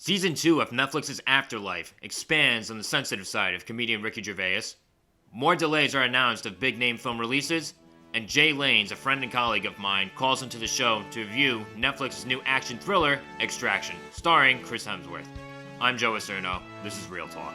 Season 2 of Netflix's Afterlife expands on the sensitive side of comedian Ricky Gervais. More delays are announced of big-name film releases, and Jay Llanes, a friend and colleague of mine, calls into the show to review Netflix's new action thriller, Extraction, starring Chris Hemsworth. I'm Jojo Acierno. This is Real Talk.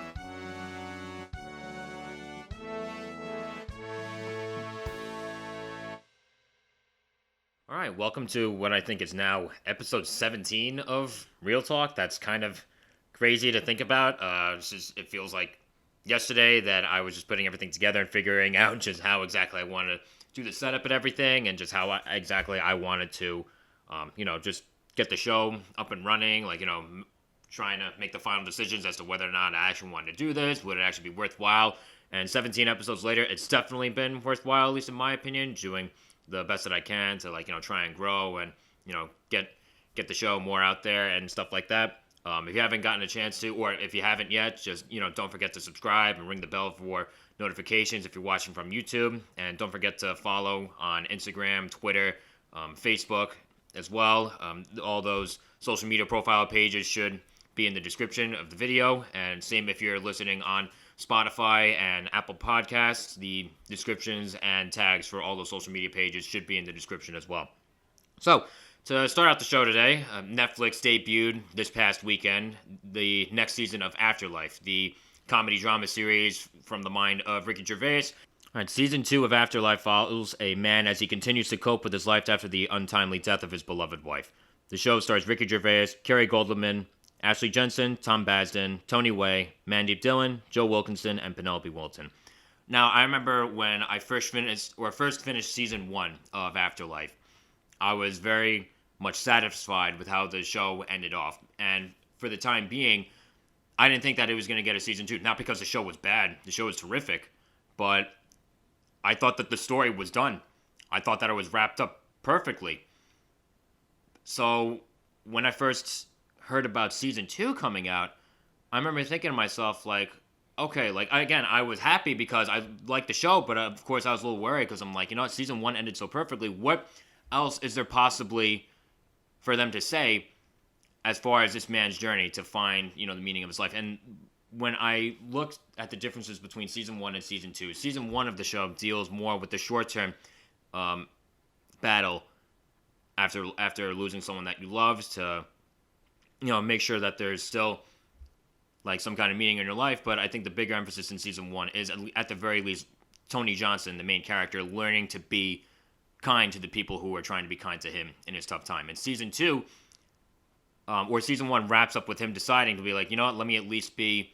All right, welcome to what I think is now episode 17 of Real Talk. That's kind of crazy to think about. It feels like yesterday that I was just putting everything together and figuring out just how exactly I wanted to do the setup and everything, and just how exactly I wanted to, just get the show up and running, trying to make the final decisions as to whether or not I actually wanted to do this, would it actually be worthwhile. And 17 episodes later, it's definitely been worthwhile, at least in my opinion, doing the best that I can to try and grow and get the show more out there and stuff like that. If you haven't gotten a chance to, or if you haven't yet, just don't forget to subscribe and ring the bell for notifications if you're watching from YouTube, and don't forget to follow on Instagram, Twitter, Facebook as well. All those social media profile pages should be in the description of the video, and same if you're listening on Spotify and Apple Podcasts. The descriptions and tags for all those social media pages should be in the description as well. So, to start out the show today, Netflix debuted this past weekend the next season of Afterlife, the comedy drama series from the mind of Ricky Gervais. All right, season 2 of Afterlife follows a man as he continues to cope with his life after the untimely death of his beloved wife. The show stars Ricky Gervais, Kerry Goldman, Ashley Jensen, Tom Basden, Tony Way, Mandeep Dillon, Joe Wilkinson, and Penelope Wilton. Now, I remember when I first finished season 1 of Afterlife, I was very much satisfied with how the show ended off. And for the time being, I didn't think that it was going to get a season 2. Not because the show was bad. The show was terrific. But I thought that the story was done. I thought that it was wrapped up perfectly. So when I first heard about season 2 coming out, I remember thinking to myself, okay, I was happy because I liked the show, but of course I was a little worried because I'm like, season 1 ended so perfectly. What else is there possibly for them to say as far as this man's journey to find, the meaning of his life? And when I looked at the differences between season 1 and season 2, season 1 of the show deals more with the short-term battle after losing someone that you loved to make sure that there's still some kind of meaning in your life. But I think the bigger emphasis in season 1 is at the very least Tony Johnson, the main character, learning to be kind to the people who are trying to be kind to him in his tough time. And season 2, or season 1, wraps up with him deciding to be like, let me at least be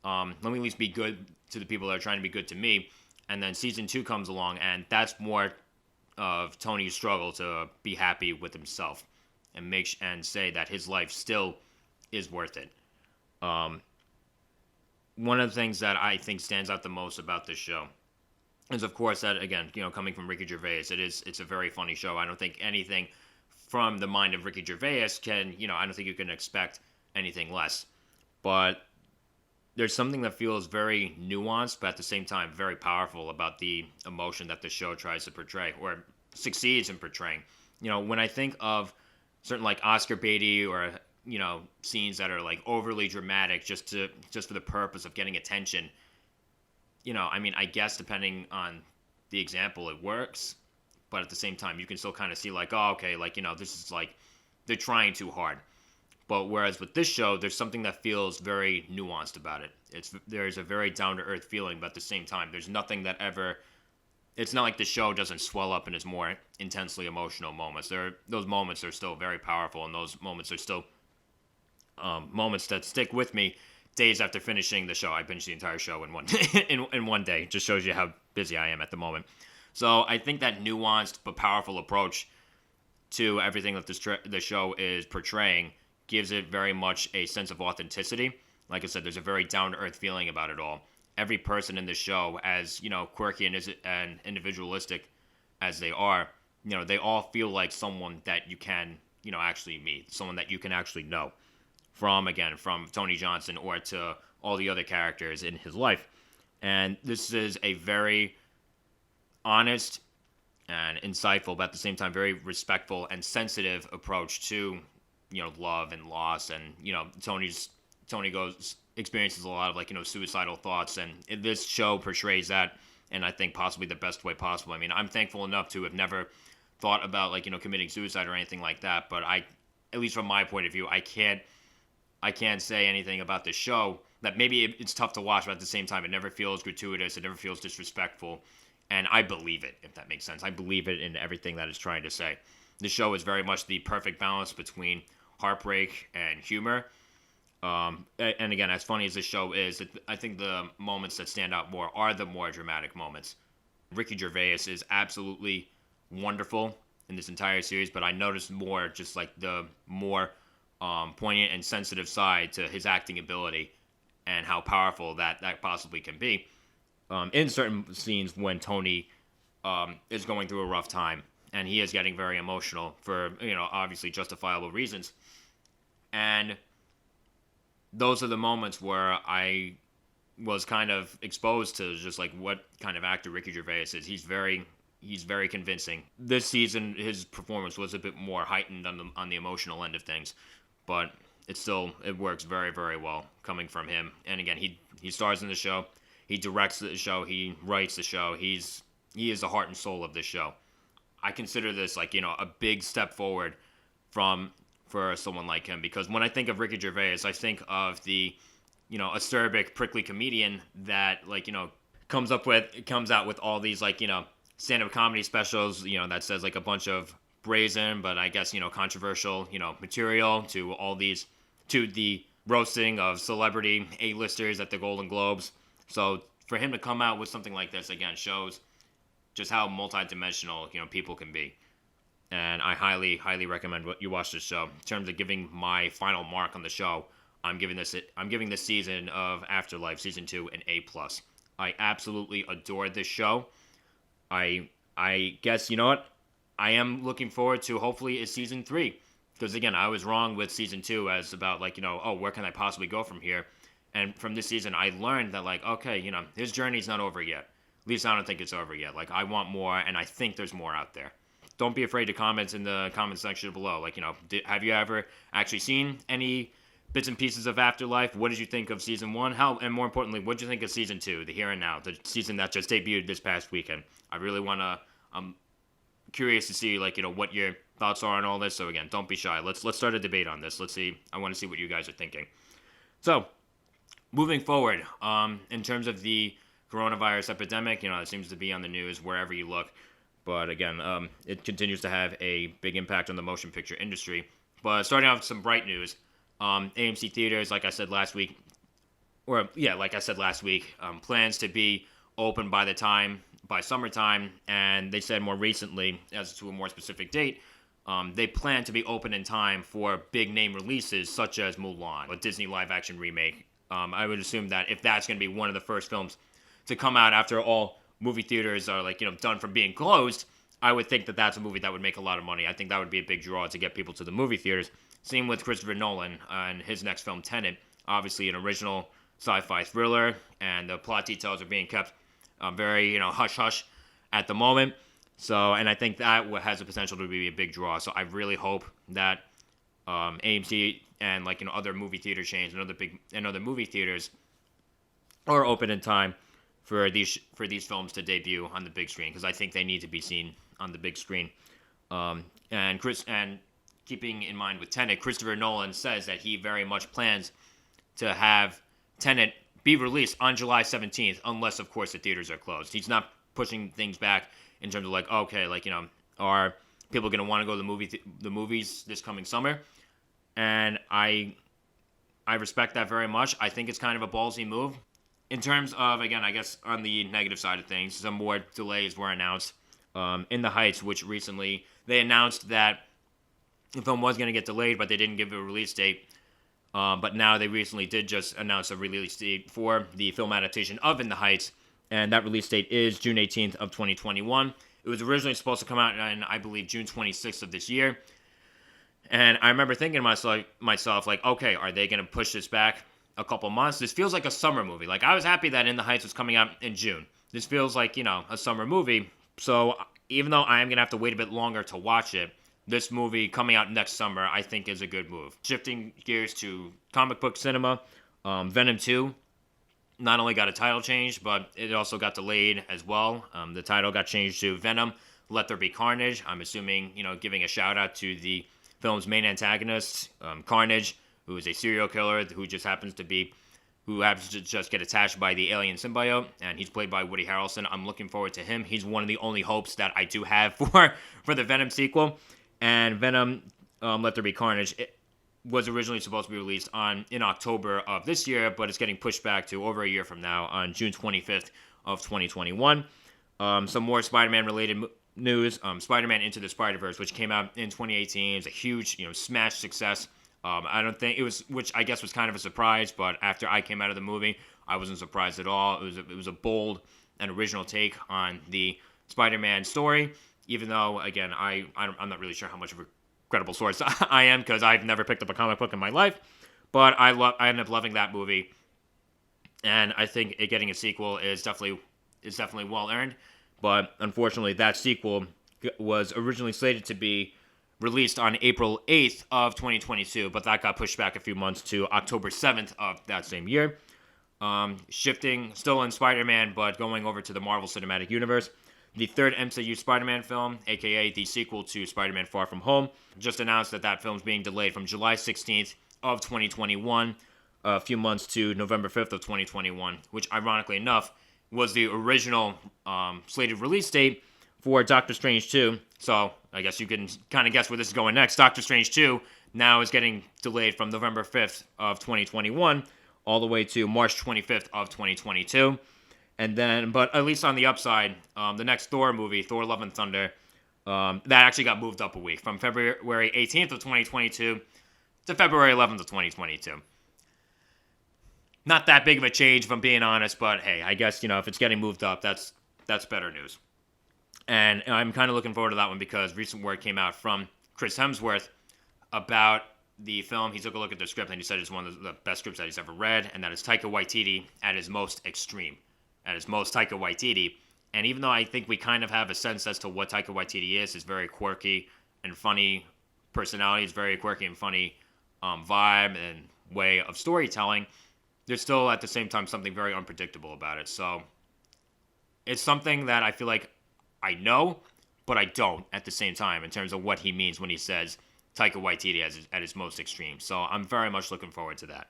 good to the people that are trying to be good to me. And then season 2 comes along, and that's more of Tony's struggle to be happy with himself and say that his life still is worth it. One of the things that I think stands out the most about this show is, of course, that, again, coming from Ricky Gervais, it's a very funny show. I don't think anything from the mind of Ricky Gervais I don't think you can expect anything less. But there's something that feels very nuanced, but at the same time very powerful about the emotion that the show tries to portray, or succeeds in portraying. When I think of certain Oscar baity or scenes that are overly dramatic just for the purpose of getting attention, I guess depending on the example it works, but at the same time you can still kind of see this is they're trying too hard. But whereas with this show, there's something that feels very nuanced about it. There's a very down-to-earth feeling, but at the same time there's nothing that ever, it's not like the show doesn't swell up in its more intensely emotional moments. Those moments are still very powerful, and those moments are still moments that stick with me days after finishing the show. I binged the entire show in one in one day. Just shows you how busy I am at the moment. So I think that nuanced but powerful approach to everything that the show is portraying gives it very much a sense of authenticity. Like I said, there's a very down-to-earth feeling about it all. Every person in the show, as quirky and individualistic as they are, they all feel like someone that you can actually meet, someone that you can actually know, from Tony Johnson or to all the other characters in his life. And this is a very honest and insightful, but at the same time very respectful and sensitive approach to love and loss, and Tony experiences a lot of suicidal thoughts, and this show portrays that, and I think possibly the best way possible. I mean, I'm thankful enough to have never thought about committing suicide or anything like that, but at least from my point of view, I can't say anything about the show that maybe it's tough to watch, but at the same time, it never feels gratuitous, it never feels disrespectful, and I believe it, if that makes sense. I believe it in everything that it's trying to say. The show is very much the perfect balance between heartbreak and humor. And again, as funny as this show is, I think the moments that stand out more are the more dramatic moments. Ricky Gervais is absolutely wonderful in this entire series, but I noticed more just the more poignant and sensitive side to his acting ability and how powerful that possibly can be in certain scenes when Tony is going through a rough time, and he is getting very emotional for obviously justifiable reasons. And those are the moments where I was kind of exposed to just what kind of actor Ricky Gervais is. He's very convincing. This season, his performance was a bit more heightened on the emotional end of things, but it works very, very well coming from him. And again, he stars in the show, he directs the show, he writes the show. He is the heart and soul of this show. I consider this a big step forward for someone like him, because when I think of Ricky Gervais, I think of the acerbic, prickly comedian that comes out with all these stand-up comedy specials that says a bunch of brazen but I guess controversial material, to the roasting of celebrity A-listers at the Golden Globes. So for him to come out with something like this again shows just how multidimensional people can be. And I highly, highly recommend you watch this show. In terms of giving my final mark on the show, I'm giving this season of Afterlife, season 2, an A+. I absolutely adored this show. I guess, what? I am looking forward to hopefully a season 3. Because again, I was wrong with season 2 as about where can I possibly go from here? And from this season, I learned that okay, his journey's not over yet. At least I don't think it's over yet. I want more, and I think there's more out there. Don't be afraid to comment in the comment section below. Have you ever actually seen any bits and pieces of Afterlife? What did you think of season 1? And more importantly, what did you think of season 2, the here and now, the season that just debuted this past weekend? I really I'm curious to see what your thoughts are on all this. So again, don't be shy. Let's start a debate on this. I want to see what you guys are thinking. So, moving forward, in terms of the coronavirus epidemic, it seems to be on the news wherever you look. But again, it continues to have a big impact on the motion picture industry. But starting off with some bright news, AMC theaters, like I said last week, plans to be open by summertime, and they said more recently, as to a more specific date, they plan to be open in time for big name releases such as Mulan, a Disney live-action remake. I would assume that if that's going to be one of the first films to come out after all movie theaters are done from being closed, I would think that that's a movie that would make a lot of money. I think that would be a big draw to get people to the movie theaters. Same with Christopher Nolan and his next film, Tenet. Obviously an original sci-fi thriller, and the plot details are being kept very, hush-hush at the moment. So, and I think that has the potential to be a big draw. So I really hope that AMC and other movie theater chains and other movie theaters are open in time for these films to debut on the big screen, because I think they need to be seen on the big screen. And keeping in mind with Tenet, Christopher Nolan says that he very much plans to have Tenet be released on July 17th, unless of course the theaters are closed. He's not pushing things back in terms of are people going to want to go to the movies this coming summer? And I respect that very much. I think it's kind of a ballsy move. In terms of, again, I guess on the negative side of things, some more delays were announced. In the Heights, which recently they announced that the film was going to get delayed, but they didn't give a release date. But now they recently did just announce a release date for the film adaptation of In the Heights, and that release date is June 18th of 2021. It was originally supposed to come out in, I believe, June 26th of this year. And I remember thinking to myself, okay, are they going to push this back a couple months? This feels like a summer movie. I was happy that In the Heights was coming out in June. This feels like, a summer movie. So even though I am going to have to wait a bit longer to watch it, this movie coming out next summer, I think, is a good move. Shifting gears to comic book cinema, Venom 2 not only got a title change, but it also got delayed as well. The title got changed to Venom, Let There Be Carnage. I'm assuming, giving a shout out to the film's main antagonist, Carnage, who is a serial killer who happens to just get attached by the alien symbiote, and he's played by Woody Harrelson. I'm looking forward to him. He's one of the only hopes that I do have for the Venom sequel. And Venom, Let There Be Carnage, it was originally supposed to be released in October of this year, but it's getting pushed back to over a year from now on June 25th of 2021. Some more Spider-Man related news. Spider-Man Into the Spider-Verse, which came out in 2018, is a huge, smash success. I don't think it was, which I guess was kind of a surprise, but after I came out of the movie, I wasn't surprised at all. It was a bold and original take on the Spider-Man story, even though, again, I'm not really sure how much of a credible source I am, because I've never picked up a comic book in my life, but I ended up loving that movie, and I think it getting a sequel is definitely well earned. But unfortunately, that sequel was originally slated to be released on April 8th of 2022, but that got pushed back a few months to October 7th of that same year. Shifting, still in Spider-Man, but going over to the Marvel Cinematic Universe, the third MCU Spider-Man film, aka the sequel to Spider-Man Far From Home, just announced that film's being delayed from July 16th of 2021, a few months, to November 5th of 2021, which ironically enough was the original slated release date for Doctor Strange 2. So I guess you can kind of guess where this is going next. Doctor Strange 2 now is getting delayed from November 5th of 2021 all the way to March 25th of 2022. And then, but at least on the upside, the next Thor movie, Thor Love and Thunder, that actually got moved up a week from February 18th of 2022 to February 11th of 2022. Not that big of a change, if I'm being honest, but hey, I guess, if it's getting moved up, that's better news. And I'm kind of looking forward to that one because recent word came out from Chris Hemsworth about the film. He took a look at the script and he said it's one of the best scripts that he's ever read, and that is Taika Waititi at his most extreme. At his most Taika Waititi. And even though I think we kind of have a sense as to what Taika Waititi is, his very quirky and funny personality, his very quirky and funny vibe and way of storytelling, there's still at the same time something very unpredictable about it. So it's something that I feel like I know, but I don't at the same time in terms of what he means when he says Taika Waititi at his most extreme. So I'm very much looking forward to that.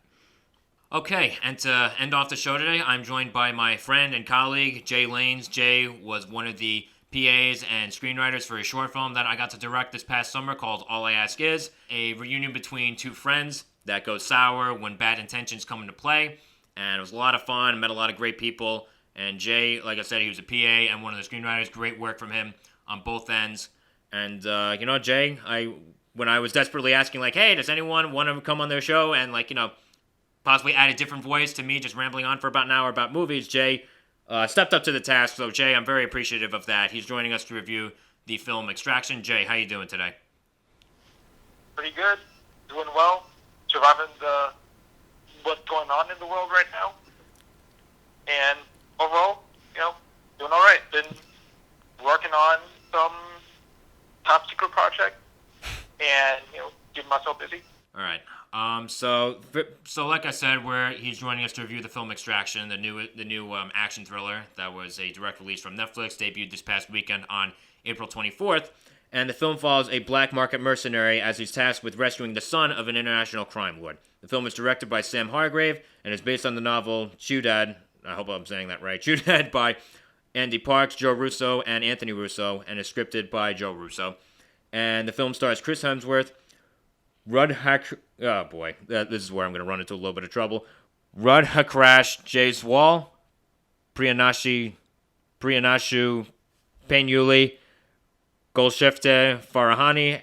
Okay, and to end off the show today, I'm joined by my friend and colleague, Jay Llanes. Jay was one of the PAs and screenwriters for a short film that I got to direct this past summer called All I Ask Is, a reunion between two friends that goes sour when bad intentions come into play. And it was a lot of fun, met a lot of great people. And Jay, like I said, he was a PA and one of the screenwriters. Great work from him on both ends. And, Jay, when I was desperately asking, hey, does anyone want to come on their show and, possibly add a different voice to me just rambling on for about an hour about movies, Jay stepped up to the task. So, Jay, I'm very appreciative of that. He's joining us to review the film Extraction. Jay, how you doing today? Pretty good. Doing well. Surviving what's going on in the world right now. And overall, doing all right. Been working on some top secret project and, getting myself busy. All right. So like I said, he's joining us to review the film Extraction, the new action thriller that was a direct release from Netflix, debuted this past weekend on April 24th. And the film follows a black market mercenary as he's tasked with rescuing the son of an international crime lord. The film is directed by Sam Hargrave and is based on the novel Ciudad, I hope I'm saying that right, Ciudad by Andy Parks, Joe Russo, and Anthony Russo, and is scripted by Joe Russo. And the film stars Chris Hemsworth, oh boy, this is where I'm going to run into a little bit of trouble. Rudhakrash Jaiswal, Priyanashu Panyuli, Golshifte Farahani,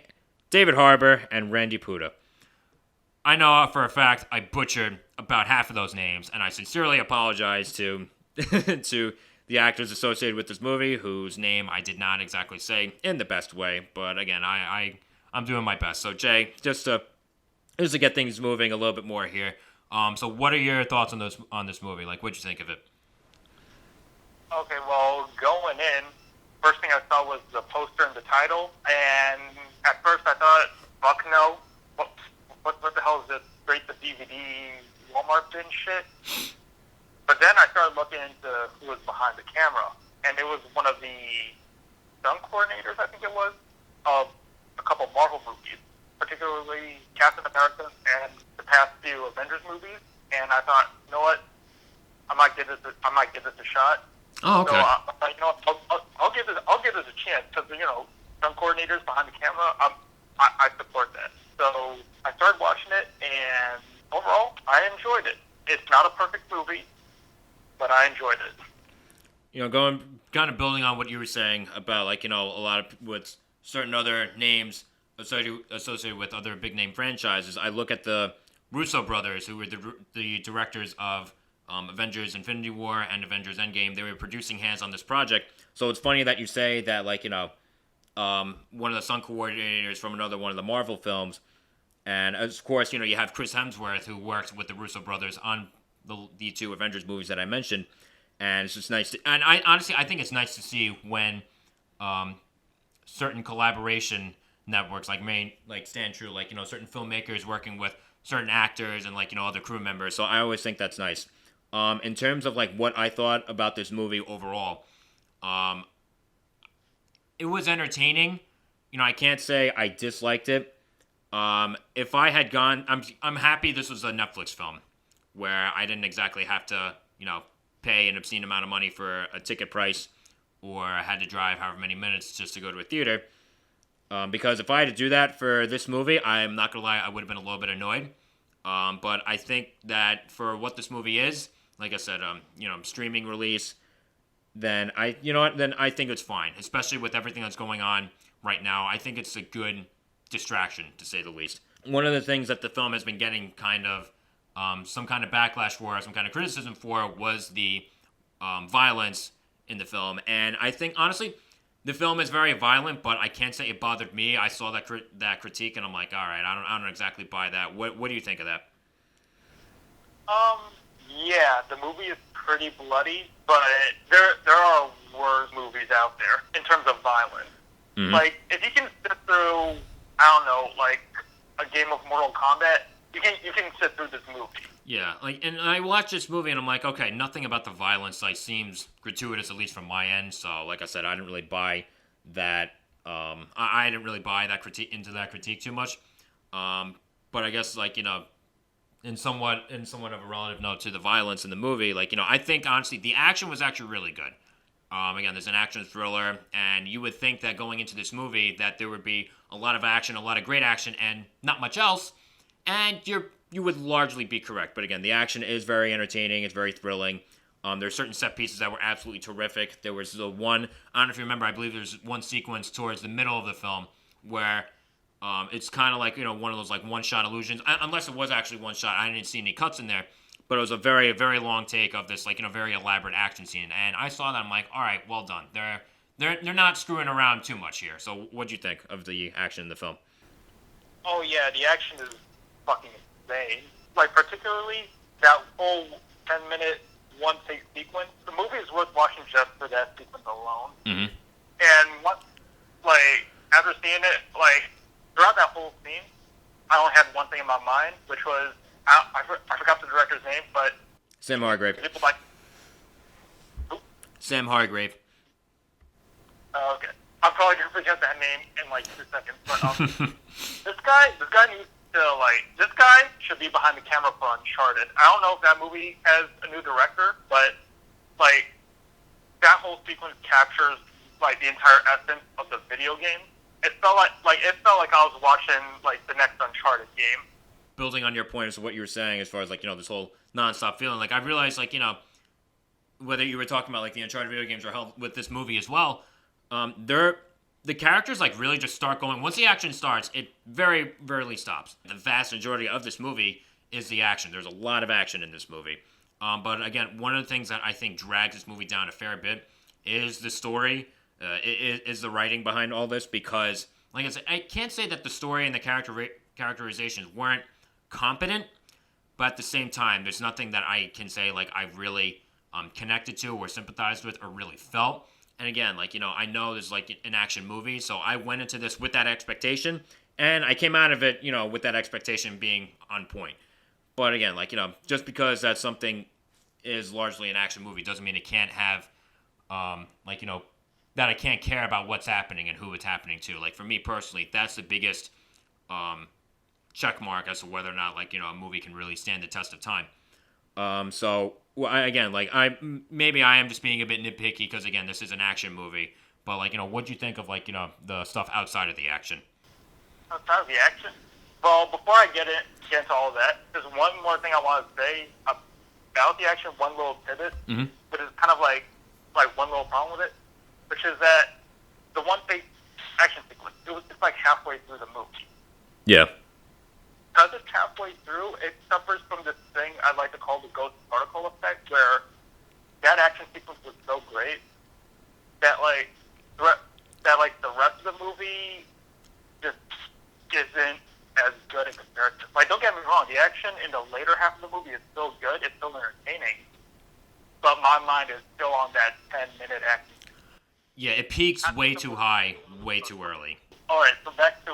David Harbour, and Randy Puda. I know for a fact I butchered about half of those names, and I sincerely apologize to to the actors associated with this movie, whose name I did not exactly say in the best way. But again, I'm doing my best. So Jay, just to get things moving a little bit more here. So what are your thoughts on this movie? What'd you think of it? Okay, well, going in, first thing I saw was the poster and the title, and at first I thought, fuck no, what the hell is this? Straight to DVD Walmart bin shit. But then I started looking into who was behind the camera, and it was one of the stunt coordinators, I think it was, of a couple Marvel movies, particularly Captain America and the past few Avengers movies. And I thought, you know what, I might give this a shot. Oh, okay. So you know, I'll give this a chance because stunt coordinators behind the camera, I support that. So I started watching it, and overall, I enjoyed it. It's not a perfect movie, but I enjoyed it. Going kind of building on what you were saying about a lot of with certain other names associated with other big name franchises. I look at the Russo brothers, who were the directors of Avengers Infinity War and Avengers Endgame. They were producing hands on this project. So it's funny that you say that one of the stunt coordinators from another one of the Marvel films. And of course, you have Chris Hemsworth, who worked with the Russo brothers on the two Avengers movies that I mentioned. And it's just nice and I think it's nice to see when certain collaboration networks stand true, certain filmmakers working with certain actors and other crew members. So I always think that's nice. In terms of what I thought about this movie overall, it was entertaining. I can't say I disliked it. If I had gone, I'm happy this was a Netflix film where I didn't exactly have to, pay an obscene amount of money for a ticket price, or I had to drive however many minutes just to go to a theater. Because if I had to do that for this movie, I'm not gonna lie, I would have been a little bit annoyed. But I think that for what this movie is, like I said, streaming release, then I think it's fine, especially with everything that's going on right now. I think it's a good distraction, to say the least. One of the things that the film has been getting kind of some kind of backlash for, some kind of criticism for, was the violence in the film. And I think, honestly, the film is very violent, but I can't say it bothered me. I saw that critique, and I'm like, all right, I don't exactly buy that. What do you think of that? Yeah, the movie is pretty bloody, but there are worse movies out there in terms of violence. Mm-hmm. If you can sit through, I don't know, a game of Mortal Kombat, you can sit through this movie. Yeah, and I watched this movie and I'm like, okay, nothing about the violence seems gratuitous, at least from my end. So, like I said, I didn't really buy that. I didn't really buy that critique too much. But I guess in somewhat of a relative note to the violence in the movie, I think honestly the action was actually really good. Again, there's an action thriller, and you would think that going into this movie that there would be a lot of action, a lot of great action, and not much else. And you would largely be correct. But again, the action is very entertaining. It's very thrilling. There's certain set pieces that were absolutely terrific. There was the one, I don't know if you remember, I believe there's one sequence towards the middle of the film where it's kind of one of those one-shot illusions. Unless it was actually one shot. I didn't see any cuts in there. But it was a very, very long take of this, very elaborate action scene. And I saw that, I'm like, all right, well done. They're not screwing around too much here. So what'd you think of the action in the film? Oh, yeah, the action is fucking insane. Like, particularly that whole 10-minute one-take sequence. The movie is worth watching just for that sequence alone. Mm-hmm. And after seeing it, throughout that whole scene, I only had one thing in my mind, which was, I forgot the director's name, but... Sam Hargrave. People Sam Hargrave. Okay. I'm probably going to forget that name in 2 seconds, but this guy needs to, this guy should be behind the camera for Uncharted. I don't know if that movie has a new director, but, that whole sequence captures, the entire essence of the video game. It felt like I was watching, the next Uncharted game. Building on your point as to what you were saying as far as, this whole nonstop feeling, I realized, whether you were talking about, the Uncharted video games or hell with this movie as well, the characters, really just start going. Once the action starts, it very rarely stops. The vast majority of this movie is the action. There's a lot of action in this movie. But again, one of the things that I think drags this movie down a fair bit is the story, is the writing behind all this, because, like I said, I can't say that the story and the characterizations weren't competent, but at the same time, there's nothing that I can say, I really connected to or sympathized with or really felt. And again, like, I know this is like an action movie, so I went into this with that expectation, and I came out of it, with that expectation being on point. But again, like, just because that something is largely an action movie doesn't mean it can't have, that I can't care about what's happening and who it's happening to. Like, for me personally, that's the biggest check mark as to whether or not, like, a movie can really stand the test of time. So, again, like, maybe I am just being a bit nitpicky because, again, this is an action movie. But, like, what'd you think of, like, the stuff outside of the action? Outside of the action? Well, before I get into all of that, there's one more thing I want to say about the action, one little tidbit, but it's kind of like one little problem with it, which is that the one big action sequence, it's like halfway through the movie. Yeah. Because it's halfway through, it suffers from this thing I like to call the ghost particle effect, where that action sequence was so great that the rest of the movie just isn't as good in comparison. Like, don't get me wrong, the action in the later half of the movie is still good, it's still entertaining, but my mind is still on that 10-minute action. Yeah, it peaks way too high, way too early. Alright, so back to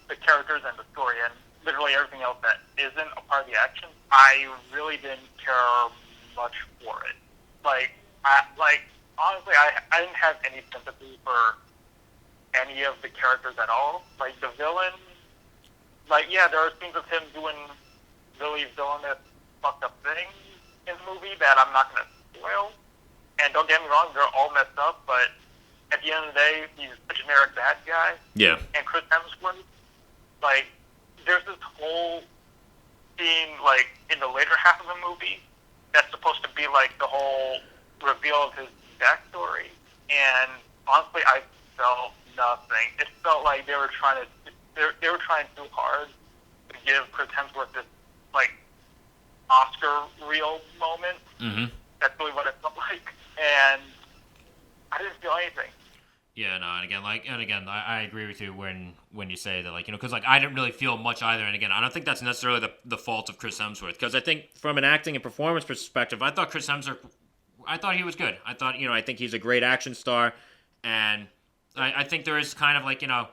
the characters and the story, and literally everything else that isn't a part of the action, I really didn't care much for it. Honestly, I didn't have any sympathy for any of the characters at all. Like, the villain, yeah, there are scenes of him doing really villainous, fucked up things in the movie that I'm not going to spoil. And don't get me wrong, they're all messed up, but at the end of the day, he's a generic bad guy. Yeah. And Chris Hemsworth, there's this whole scene, in the later half of the movie that's supposed to be, the whole reveal of his backstory. And honestly, I felt nothing. It felt like they were trying too hard to give Chris Hemsworth this, Oscar reel moment. Mm-hmm. That's really what it felt like. And I didn't feel anything. Yeah, no, and again, I agree with you when you say that, because, I didn't really feel much either, and again, I don't think that's necessarily the fault of Chris Hemsworth, because I think from an acting and performance perspective, I thought Chris Hemsworth, I thought he was good. I thought, I think he's a great action star, and I think there is kind of,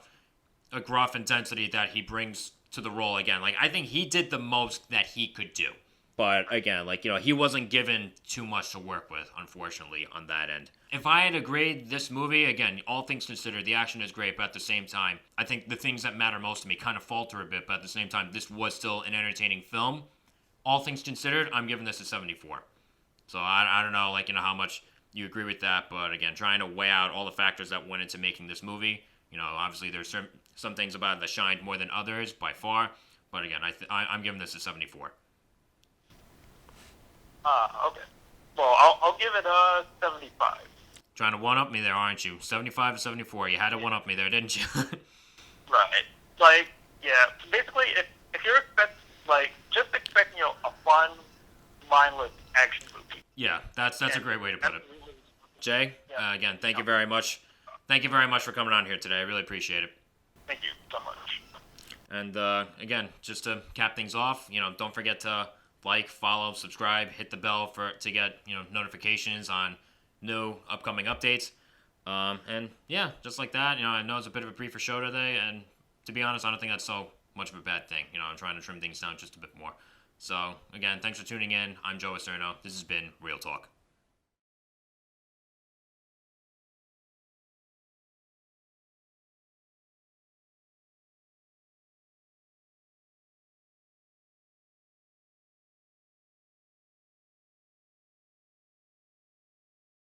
a gruff intensity that he brings to the role again. I think he did the most that he could do. But again, he wasn't given too much to work with, unfortunately, on that end. If I had to grade this movie, again, all things considered, the action is great, but at the same time, I think the things that matter most to me kind of falter a bit, but at the same time, this was still an entertaining film. All things considered, I'm giving this a 74. So I don't know, how much you agree with that, but again, trying to weigh out all the factors that went into making this movie. Obviously there's some things about it that shined more than others, by far, but again, I'm giving this a 74. Okay. Well, I'll give it a 75. Trying to one-up me there, aren't you? 75 to 74. You had to one-up me there, didn't you? Right. Yeah. Basically, if you're just expecting, a fun, mindless action movie. Yeah, that's a great way to put it. Jay, again, thank you very much. Thank you very much for coming on here today. I really appreciate it. Thank you so much. And again, just to cap things off, don't forget to follow, subscribe, hit the bell to get notifications on new upcoming updates. And yeah, just like that. I know it's a bit of a briefer show today, and to be honest, I don't think that's so much of a bad thing. I'm trying to trim things down just a bit more. So again, thanks for tuning in. I'm Jojo Rabbit. This has been Real Talk.